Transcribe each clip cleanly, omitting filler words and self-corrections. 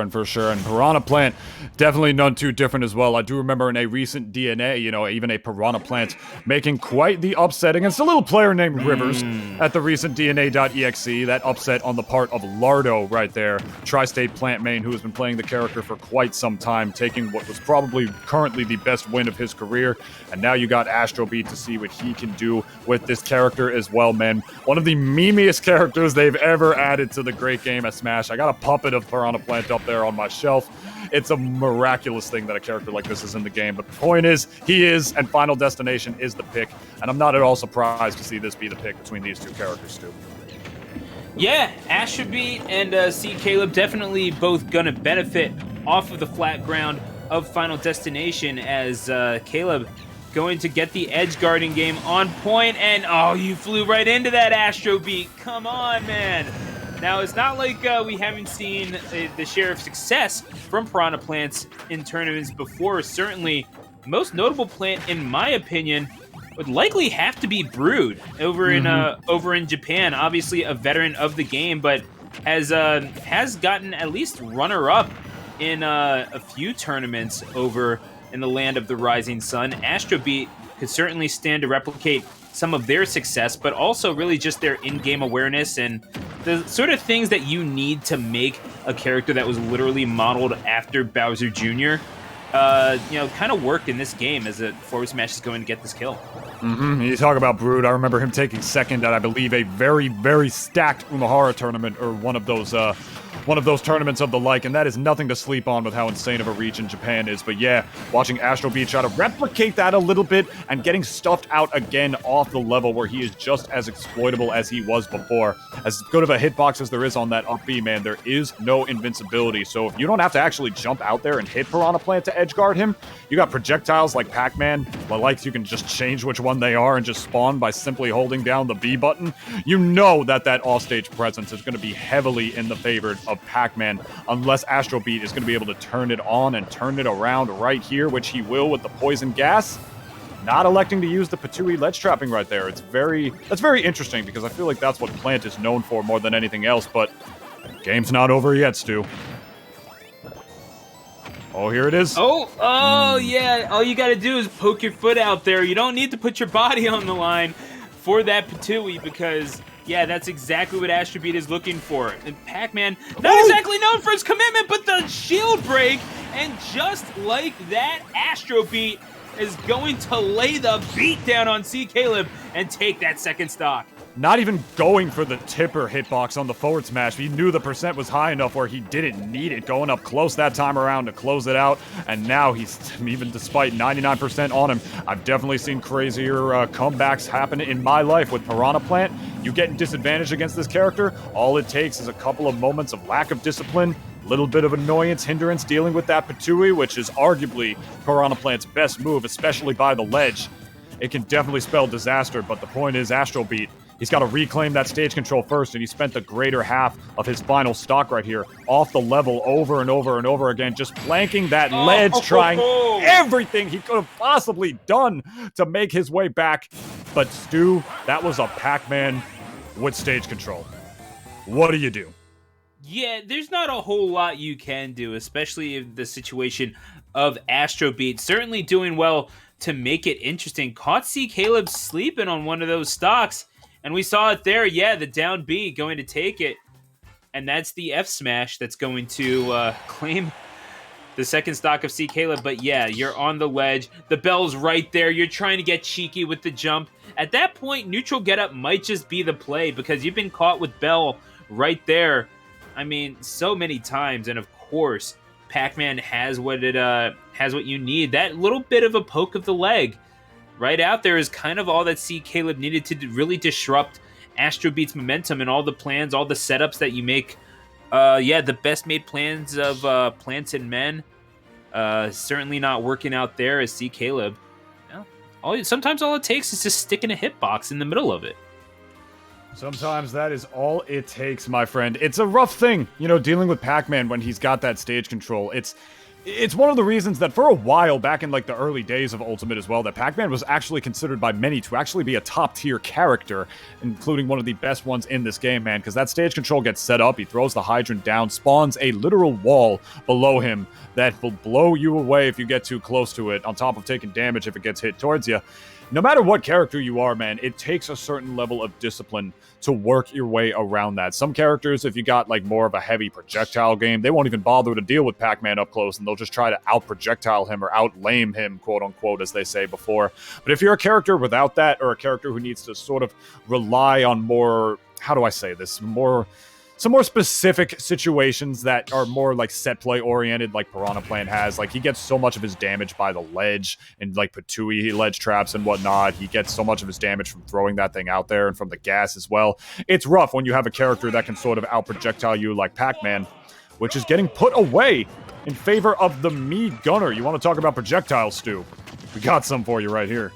and for sure. And Piranha Plant, definitely none too different as well. I do remember in a recent DNA, even a Piranha Plant making quite the upset against a little player named Rivers at the recent DNA.exe. That upset on the part of Lardo right there, Tri-State Plant main, who has been playing the character for quite some time, taking what was probably currently the best win of his career. And now you got Astrobeat to see what he can do with this character as well, man. One of the memeiest characters they've ever added to the great game of Smash. I got a puppet of Piranha Plant up there on my shelf. It's a miraculous thing that a character like this is in the game. But the point is, he is, and Final Destination is the pick. And I'm not at all surprised to see this be the pick between these two characters, Stu. Yeah, Astrobeat and C.Kaleb definitely both gonna benefit off of the flat ground of Final Destination, as Kaleb going to get the edge guarding game on point, and oh, you flew right into that Astrobeat. Come on, man. Now, it's not like we haven't seen the share of success from Piranha Plants in tournaments before. Certainly, the most notable plant, in my opinion, would likely have to be Brood over in Japan. Obviously, a veteran of the game, but has gotten at least runner-up in a few tournaments over in the land of the rising sun. Astrobeat could certainly stand to replicate some of their success, but also really just their in-game awareness and the sort of things that you need to make a character that was literally modeled after Bowser Jr. Kind of work in this game as a forward smash is going to get this kill. You talk about Brood. I remember him taking second at, I believe, a very, very stacked Umahara tournament, or one of those tournaments of the like, and that is nothing to sleep on with how insane of a region Japan is. But yeah, watching Astrobeat try to replicate that a little bit and getting stuffed out again off the level where he is just as exploitable as he was before. As good of a hitbox as there is on that up B, man, there is no invincibility. So if you don't have to actually jump out there and hit Piranha Plant to edge guard him, you got projectiles like Pac-Man, like you can just change which one they are and just spawn by simply holding down the B button. You know that offstage presence is going to be heavily in the favor of Pac-Man, unless Astrobeat is going to be able to turn it on and turn it around right here, which he will with the poison gas. Not electing to use the Patui ledge trapping right there. That's very interesting, because I feel like that's what Plant is known for more than anything else, but game's not over yet, Stu. Oh, here it is. Yeah. All you got to do is poke your foot out there. You don't need to put your body on the line for that Patui, because yeah, that's exactly what Astrobeat is looking for. And Pac-Man, not exactly known for his commitment, but the shield break, and just like that, Astrobeat is going to lay the beat down on C.Kaleb and take that second stock. Not even going for the tipper hitbox on the forward smash. He knew the percent was high enough where he didn't need it, going up close that time around to close it out. And now he's, even despite 99% on him, I've definitely seen crazier comebacks happen in my life with Piranha Plant. You get disadvantaged against this character, all it takes is a couple of moments of lack of discipline, little bit of annoyance, hindrance dealing with that Patui, which is arguably Piranha Plant's best move, especially by the ledge. It can definitely spell disaster, but the point is, Astrobeat, he's got to reclaim that stage control first, and he spent the greater half of his final stock right here off the level over and over and over again, just planking that ledge, trying everything he could have possibly done to make his way back. But Stu, that was a Pac-Man with stage control. What do you do? Yeah, there's not a whole lot you can do, especially in the situation of Astrobeat. Certainly doing well to make it interesting. Caught C.Kaleb sleeping on one of those stocks, and we saw it there. Yeah, the down B going to take it. And that's the F smash that's going to claim the second stock of C.Kaleb. But yeah, you're on the ledge. The bell's right there. You're trying to get cheeky with the jump. At that point, neutral getup might just be the play, because you've been caught with Bell right there. I mean, so many times. And of course, Pac-Man has what you need. That little bit of a poke of the leg right out there is kind of all that C.Kaleb needed to really disrupt Astrobeat's momentum and all the plans, all the setups that you make. The best made plans of Plants and Men. Certainly not working out there as C.Kaleb. Sometimes all it takes is just sticking a hitbox in the middle of it. Sometimes that is all it takes, my friend. It's a rough thing, dealing with Pac-Man when he's got that stage control. it's one of the reasons that for a while, back in like the early days of Ultimate as well, that Pac-Man was actually considered by many to actually be a top-tier character, including one of the best ones in this game, man, because that stage control gets set up, he throws the hydrant down, spawns a literal wall below him that will blow you away if you get too close to it, on top of taking damage if it gets hit towards you. No matter what character you are, man, it takes a certain level of discipline to work your way around that. Some characters, if you got like more of a heavy projectile game, they won't even bother to deal with Pac-Man up close, and they'll just try to out-projectile him or out-lame him, quote-unquote, as they say before. But if you're a character without that, or a character who needs to sort of rely on more, how do I say this, some more specific situations that are more like set play oriented, like Piranha Plant has. Like, he gets so much of his damage by the ledge and like Patui ledge traps and whatnot. He gets so much of his damage from throwing that thing out there and from the gas as well. It's rough when you have a character that can sort of out projectile you like Pac-Man, which is getting put away in favor of the Mii Gunner. You want to talk about projectiles, Stu? We got some for you right here.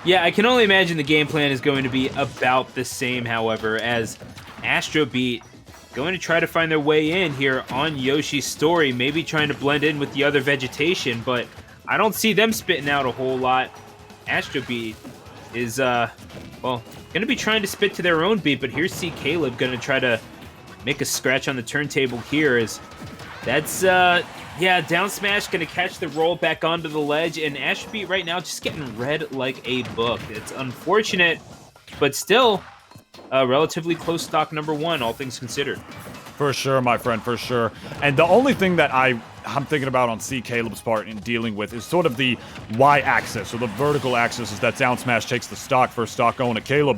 Yeah, I can only imagine the game plan is going to be about the same, however, as Astrobeat going to try to find their way in here on Yoshi's story, maybe trying to blend in with the other vegetation, but I don't see them spitting out a whole lot. Astrobeat is, well, going to be trying to spit to their own beat, but here's C.Kaleb going to try to make a scratch on the turntable here. That's down smash, going to catch the roll back onto the ledge, and Astrobeat right now just getting read like a book. It's unfortunate, but still relatively close stock number one, all things considered. For sure, my friend, for sure. And the only thing that I'm thinking about on C.Kaleb's part in dealing with is sort of the Y-axis, or the vertical axis, is that down smash takes the stock, first stock going to Kaleb.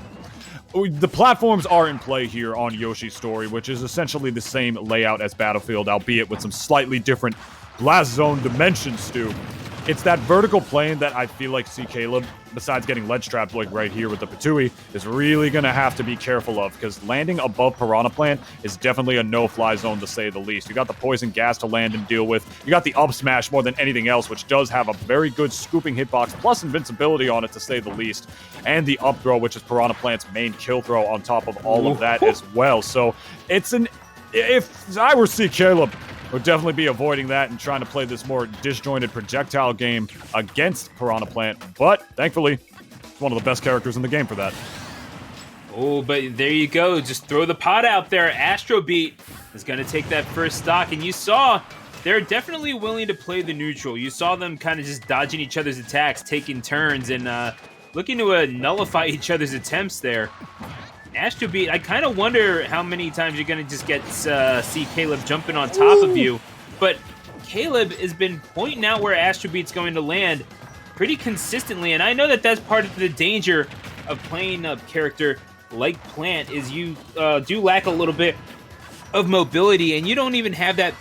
The platforms are in play here on Yoshi's story, which is essentially the same layout as Battlefield, albeit with some slightly different blast zone dimensions, Stu. It's that vertical plane that I feel like C.Kaleb, besides getting ledge trapped like right here with the Patui, is really going to have to be careful of, because landing above Piranha Plant is definitely a no-fly zone, to say the least. You got the poison gas to land and deal with. You got the up smash more than anything else, which does have a very good scooping hitbox, plus invincibility on it, to say the least. And the up throw, which is Piranha Plant's main kill throw on top of all of that as well. So it's if I were C.Kaleb, would definitely be avoiding that and trying to play this more disjointed projectile game against Piranha Plant. But thankfully, it's one of the best characters in the game for that. Oh, but there you go. Just throw the pot out there. Astrobeat is going to take that first stock. And you saw they're definitely willing to play the neutral. You saw them kind of just dodging each other's attacks, taking turns, and looking to nullify each other's attempts there. Astrobeat, I kind of wonder how many times you're going to just get C.Kaleb jumping on top of you. But Kaleb has been pointing out where Astrobeat's going to land pretty consistently. And I know that that's part of the danger of playing a character like Plant, is you do lack a little bit of mobility. And you don't even have that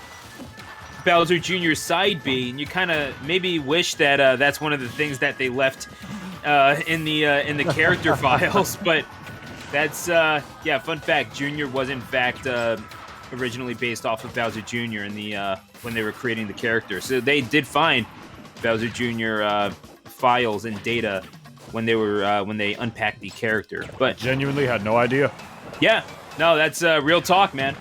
Bowser Jr. side B. And you kind of maybe wish that that's one of the things that they left in the character files. But that's, fun fact, Junior was in fact originally based off of Bowser Jr. in the when they were creating the character. So they did find Bowser Jr. Files and data when they unpacked the character. But Genuinely had no idea. Yeah, no, that's real talk, man.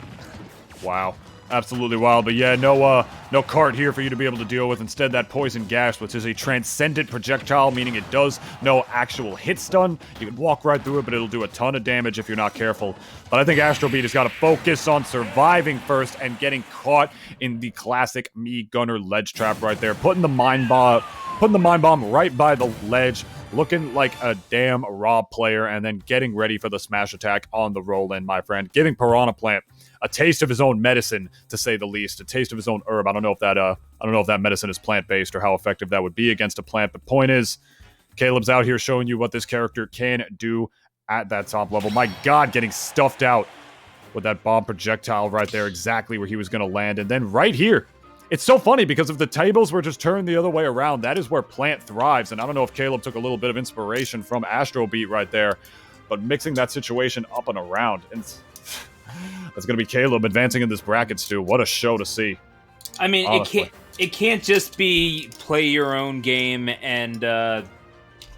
Wow. Absolutely wild, but yeah, no cart here for you to be able to deal with. Instead, that poison gas, which is a transcendent projectile, meaning it does no actual hit stun. You can walk right through it, but it'll do a ton of damage if you're not careful. But I think Astrobeat has got to focus on surviving first and getting caught in the classic Mii Gunner ledge trap right there, putting the mind bomb right by the ledge, looking like a damn Rob player, and then getting ready for the smash attack on the roll-in, my friend, giving Piranha Plant a taste of his own medicine, to say the least, a taste of his own herb. I don't know if that medicine is plant-based or how effective that would be against a plant, but point is, Kaleb's out here showing you what this character can do at that top level. My God, getting stuffed out with that bomb projectile right there, exactly where he was going to land. And then right here, it's so funny because if the tables were just turned the other way around, that is where Plant thrives. And I don't know if Kaleb took a little bit of inspiration from Astrobeat right there, but mixing that situation up and around, and that's going to be Kaleb advancing in this bracket, Stu. What a show to see. I mean, honestly. It can't just be play your own game and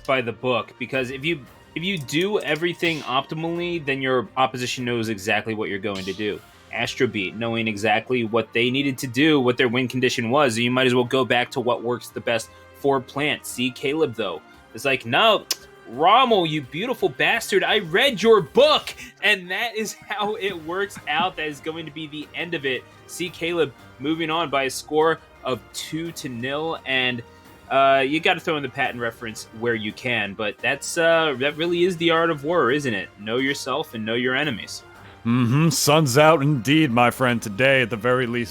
by the book, because if you do everything optimally, then your opposition knows exactly what you're going to do. Astrobeat, knowing exactly what they needed to do, what their win condition was. You might as well go back to what works the best for Plant. C.Kaleb, though, is like, no, Rommel, you beautiful bastard, I read your book! And that is how it works out. That is going to be the end of it. C.Kaleb moving on by a score of 2-0, and you got to throw in the patent reference where you can, but that really is the art of war, isn't it? Know yourself and know your enemies. Sun's out indeed, my friend, today at the very least.